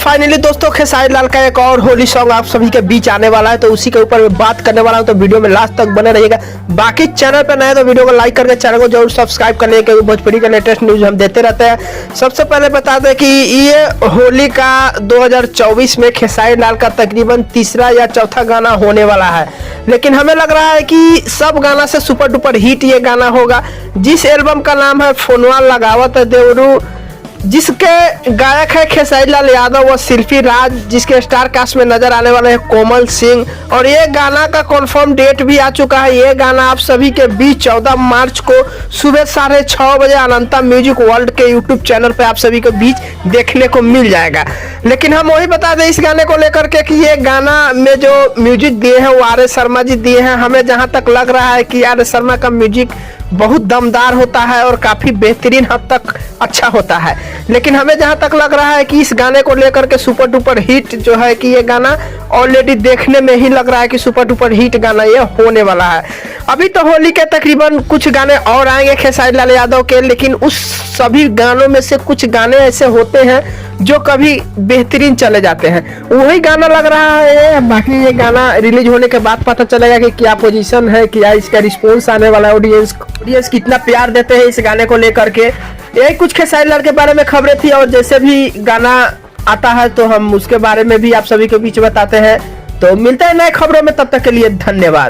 Finally दोस्तों खेसारी लाल का एक और होली सॉन्ग आप सभी के बीच आने वाला है, तो उसी के ऊपर बात करने वाला हूं। तो वीडियो में लास्ट तक बने रहिएगा। बाकी चैनल पर नए तो वीडियो को लाइक करके चैनल को जरूर सब्सक्राइब कर लें, क्योंकि भोजपुरी का लेटेस्ट न्यूज हम देते रहते हैं। सबसे पहले बता दें कि ये होली का 2024 में खेसारी लाल का तकरीबन तीसरा या चौथा गाना होने वाला है, लेकिन हमें लग रहा है कि सब गाना से सुपर डुपर हिट ये गाना होगा। जिस एल्बम का नाम है फोनवा लगावत देवरू, जिसके गायक है खेसारी लाल यादव व शिल्पी राज, जिसके स्टार कास्ट में नजर आने वाले हैं कोमल सिंह। और ये गाना का कंफर्म डेट भी आ चुका है। ये गाना आप सभी के बीच 14 मार्च को सुबह 6:30 बजे अनंता म्यूजिक वर्ल्ड के यूट्यूब चैनल पे आप सभी के बीच देखने को मिल जाएगा। लेकिन हम वही बता दें इस गाने को लेकर के कि ये गाना में जो म्यूजिक दिए हैं वो आर एस शर्मा जी दिए हैं। हमें जहां तक लग रहा है कि आर एस शर्मा का म्यूजिक बहुत दमदार होता है और काफी बेहतरीन हद तक अच्छा होता है। लेकिन हमें जहां तक लग रहा है कि इस गाने को लेकर के सुपर डुपर हिट जो है कि ये गाना ऑलरेडी देखने में ही लग रहा है कि सुपर डुपर हिट गाना ये होने वाला है। अभी तो होली के तकरीबन कुछ गाने और आएंगे खेसारी लाल यादव के, लेकिन उस सभी गानों में से कुछ गाने ऐसे होते हैं जो कभी बेहतरीन चले जाते हैं। वही गाना लग रहा है। बाकी ये गाना रिलीज होने के बाद पता चलेगा कि क्या पोजीशन है, क्या इसका रिस्पॉन्स आने वाला है, ऑडियंस कितना प्यार देते हैं इस गाने को लेकर के। यही कुछ खेसारी लाल के बारे में खबरें थी, और जैसे भी गाना आता है तो हम उसके बारे में भी आप सभी के बीच बताते हैं। तो मिलते हैं नए खबरों में, तब तक के लिए धन्यवाद।